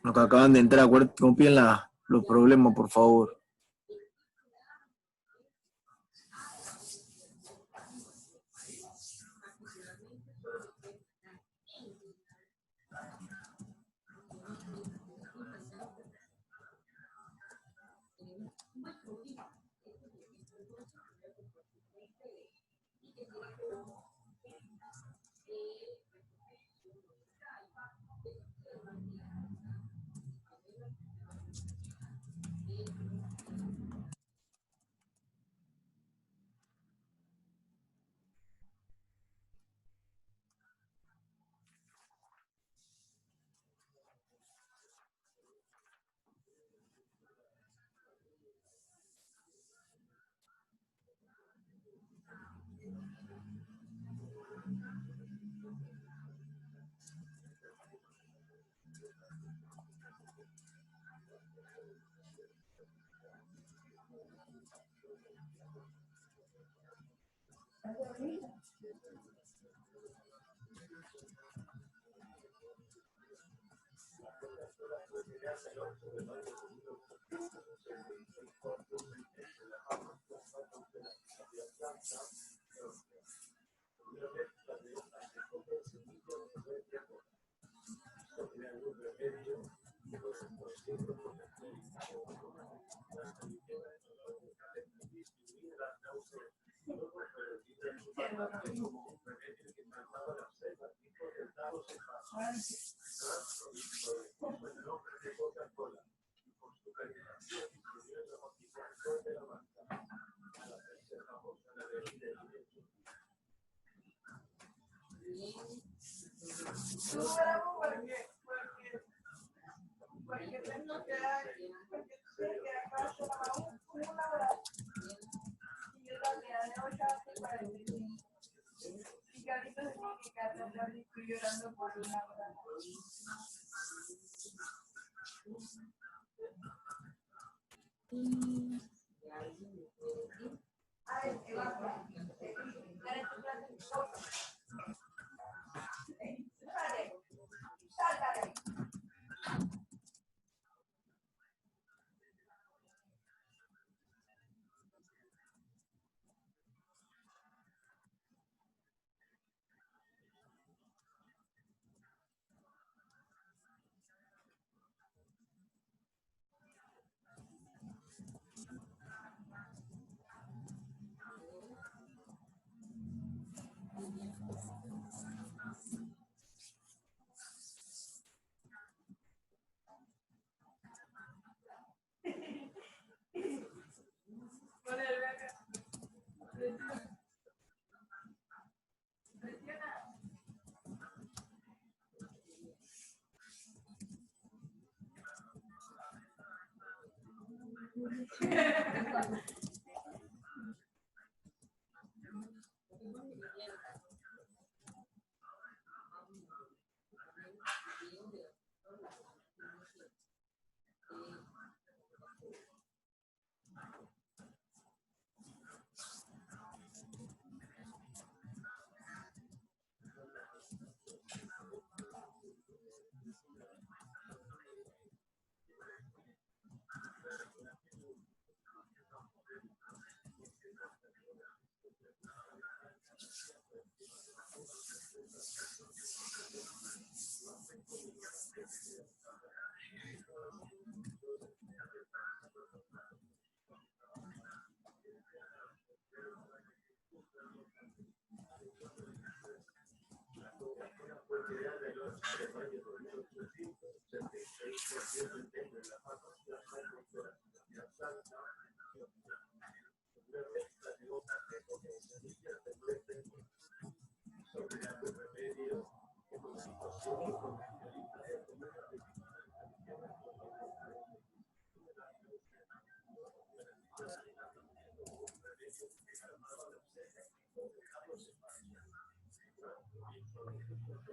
Los que acaban de entrar, copien los problemas, por favor.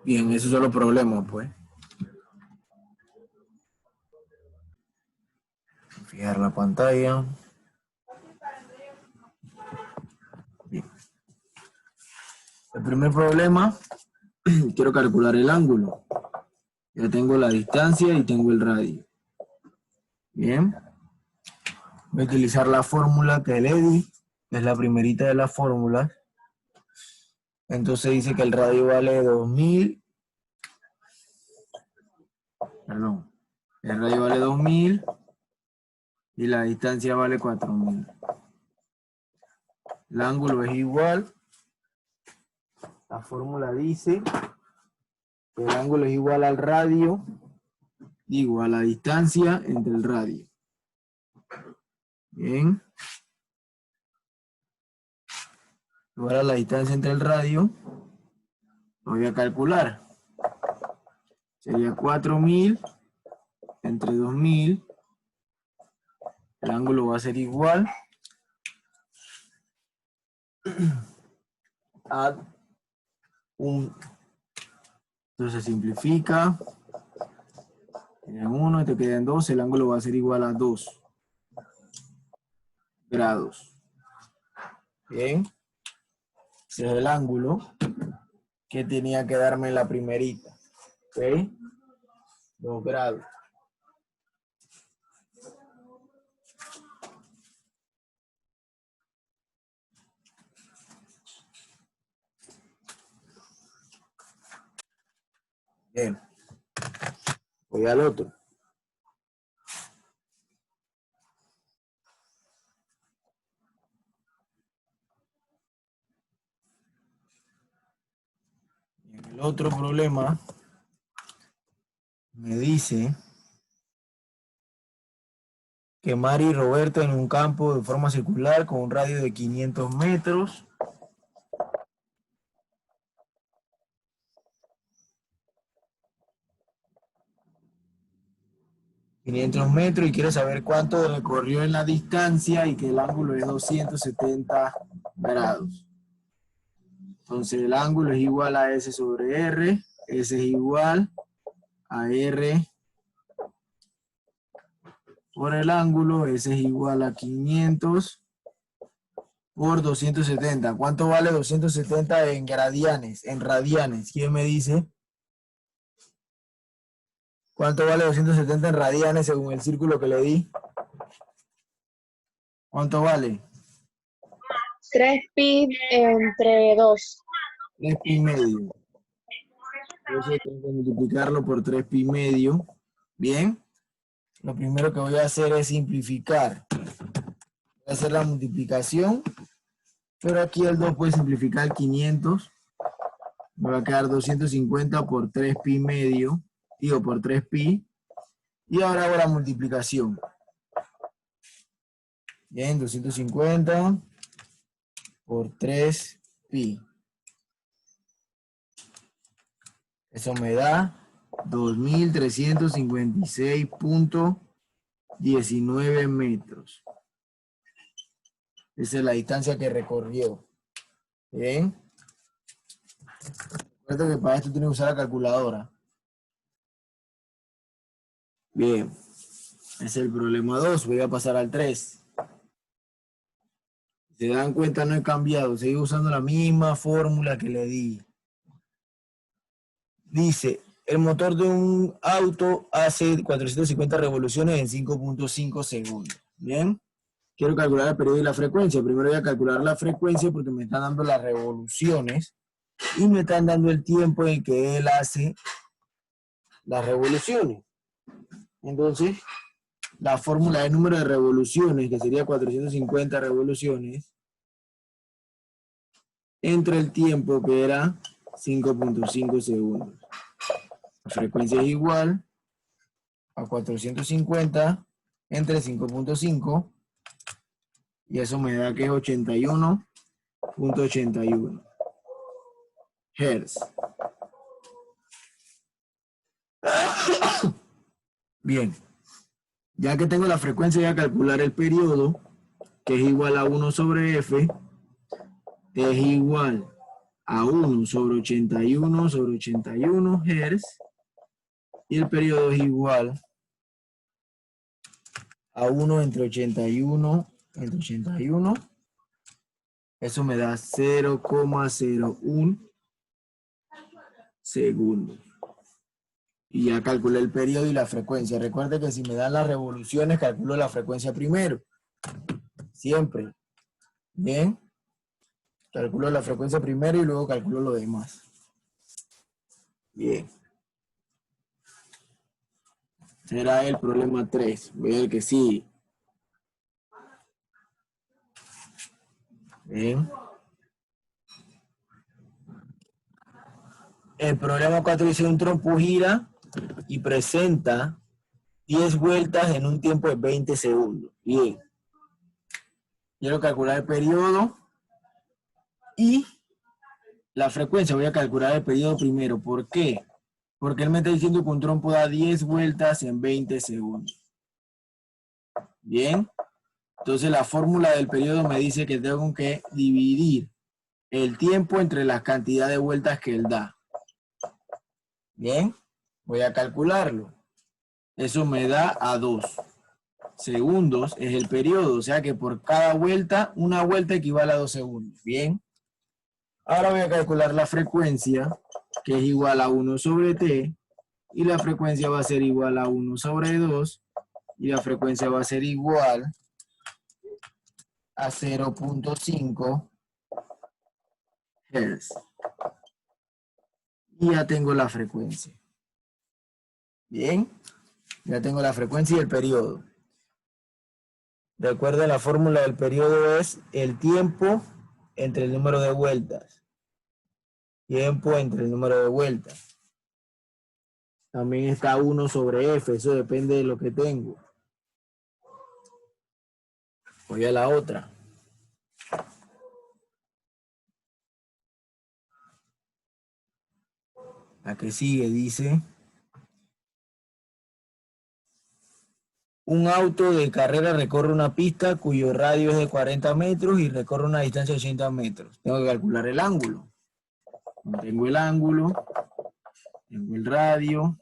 Bien, esos son los problemas, pues. Fijar la pantalla. Bien. El primer problema, quiero calcular el ángulo. Ya tengo la distancia y tengo el radio. Bien. Voy a utilizar la fórmula que le di, que es la primerita de las fórmulas. Entonces dice que el radio vale 2000. Perdón. El radio vale 2000 y la distancia vale 4000. El ángulo es igual. La fórmula dice que el ángulo es igual al radio, digo, a la distancia entre el radio. Bien. Ahora la distancia entre el radio, lo voy a calcular. Sería 4000 entre 2000. El ángulo va a ser igual a 1. Entonces se simplifica. En 1 te quedan 2. El ángulo va a ser igual a 2 grados. Bien. Ese es el ángulo que tenía que darme en la primerita. ¿Ok? 2 grados. Bien. Voy al otro. En el otro problema me dice que Mari y Roberto en un campo de forma circular con un radio de 500 metros. Y quiere saber cuánto recorrió en la distancia y que el ángulo es 270 grados. Entonces el ángulo es igual a S sobre R. S es igual a R por el ángulo. S es igual a 500 por 270. ¿Cuánto vale 270 en radianes? En radianes. ¿Quién me dice? ¿Cuánto vale 270 en radianes según el círculo que le di? ¿Cuánto vale? 3pi entre 2. 3 pi medio. Entonces tengo que multiplicarlo por 3 pi medio. Bien. Lo primero que voy a hacer es simplificar. Voy a hacer la multiplicación. Pero aquí el 2 puede simplificar 500. Me va a quedar 250 por 3 pi medio. Digo, por 3 pi. Y ahora hago la multiplicación. Bien, 250 por 3 pi. Eso me da 2356.19 metros. Esa es la distancia que recorrió. Bien. Recuerda que para esto tiene que usar la calculadora. Bien. Ese es el problema 2. Voy a pasar al 3. Si se dan cuenta, no he cambiado. Sigo usando la misma fórmula que le di. Dice, el motor de un auto hace 450 revoluciones en 5.5 segundos. Bien. Quiero calcular el periodo y la frecuencia. Primero voy a calcular la frecuencia porque me están dando las revoluciones y me están dando el tiempo en que él hace las revoluciones. Entonces, la fórmula de número de revoluciones, que sería 450 revoluciones, entre el tiempo que era 5.5 segundos. La frecuencia es igual a 450 entre 5.5 y eso me da que es 81.81 Hz. Bien, ya que tengo la frecuencia, voy a calcular el periodo, que es igual a 1 sobre F, es igual a 1 sobre 81 sobre 81 Hz, y el periodo es igual a 1 entre 81 entre 81. Eso me da 0,01 segundos. Y ya calculé el periodo y la frecuencia. Recuerde que si me dan las revoluciones, calculo la frecuencia primero. Siempre. Bien. Calculo la frecuencia primero y luego calculo lo demás. Bien. Será el problema 3. Voy a ver que sí. Bien. El problema 4 dice un trompo gira y presenta 10 vueltas en un tiempo de 20 segundos. Bien. Quiero calcular el periodo y la frecuencia. Voy a calcular el periodo primero. ¿Por qué? Porque él me está diciendo que un trompo da 10 vueltas en 20 segundos. Bien. Entonces la fórmula del periodo me dice que tengo que dividir el tiempo entre la cantidad de vueltas que él da. Bien. Voy a calcularlo. Eso me da a 2 segundos es el periodo. O sea que por cada vuelta, una vuelta equivale a 2 segundos. Bien. Ahora voy a calcular la frecuencia, que es igual a 1 sobre t, y la frecuencia va a ser igual a 1 sobre 2, y la frecuencia va a ser igual a 0.5 Hz. Y ya tengo la frecuencia. Bien, ya tengo la frecuencia y el periodo. Recuerden, la fórmula del periodo es el tiempo entre el número de vueltas. Tiempo entre el número de vueltas. También está 1 sobre f, eso depende de lo que tengo. Voy a la otra. La que sigue dice: un auto de carrera recorre una pista cuyo radio es de 40 metros y recorre una distancia de 80 metros. Tengo que calcular el ángulo. Tengo el ángulo, tengo el radio,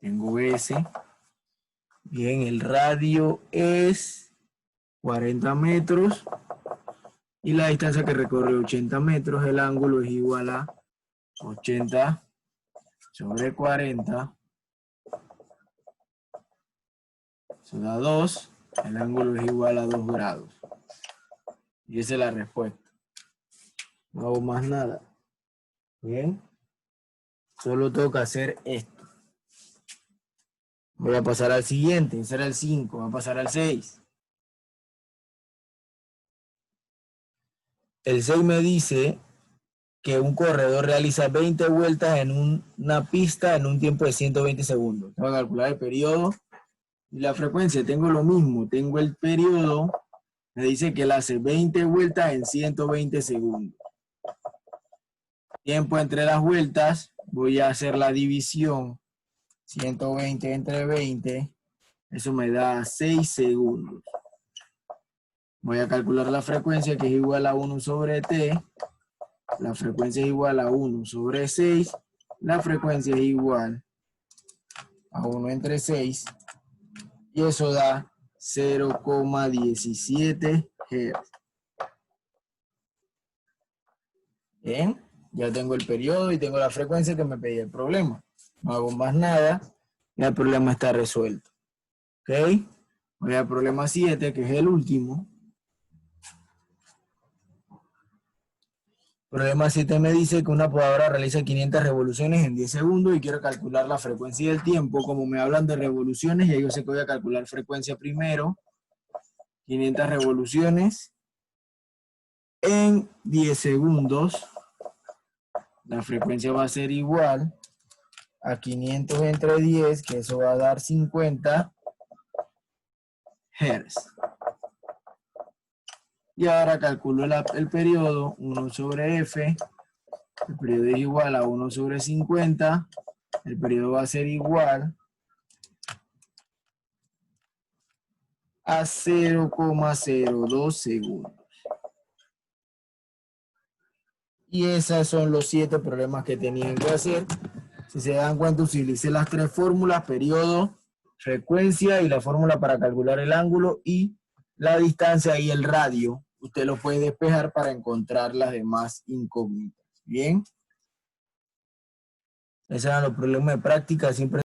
tengo S. Bien, el radio es 40 metros y la distancia que recorre 80 metros. El ángulo es igual a 80 sobre 40. Eso da 2. El ángulo es igual a 2 grados. Y esa es la respuesta. No hago más nada. Bien. Solo tengo que hacer esto. Voy a pasar al siguiente. Ese era el 5. Voy a pasar al 6. El 6 me dice que un corredor realiza 20 vueltas en una pista en un tiempo de 120 segundos. Tengo que calcular el periodo y la frecuencia. Tengo lo mismo. Tengo el periodo. Me dice que él hace 20 vueltas en 120 segundos. Tiempo entre las vueltas. Voy a hacer la división. 120 entre 20. Eso me da 6 segundos. Voy a calcular la frecuencia, que es igual a 1 sobre t. La frecuencia es igual a 1 sobre 6. La frecuencia es igual a 1 entre 6. Y eso da 0,17 Hz. Bien, ya tengo el periodo y tengo la frecuencia que me pedía el problema. No hago más nada. Ya el problema está resuelto. ¿Ok? Voy al problema 7, que es el último. Problema 7 me dice que una podadora realiza 500 revoluciones en 10 segundos y quiero calcular la frecuencia y el tiempo. Como me hablan de revoluciones, ya yo sé que voy a calcular frecuencia primero. 500 revoluciones en 10 segundos. La frecuencia va a ser igual a 500 entre 10, que eso va a dar 50 Hz. Y ahora calculo el periodo, 1 sobre f. El periodo es igual a 1 sobre 50. El periodo va a ser igual a 0,02 segundos. Y esos son los 7 problemas que tenían que hacer. Si se dan cuenta, utilicé las 3 fórmulas: periodo, frecuencia y la fórmula para calcular el ángulo y la distancia y el radio. Usted lo puede despejar para encontrar las demás incógnitas. Bien. Esos eran los problemas de práctica, siempre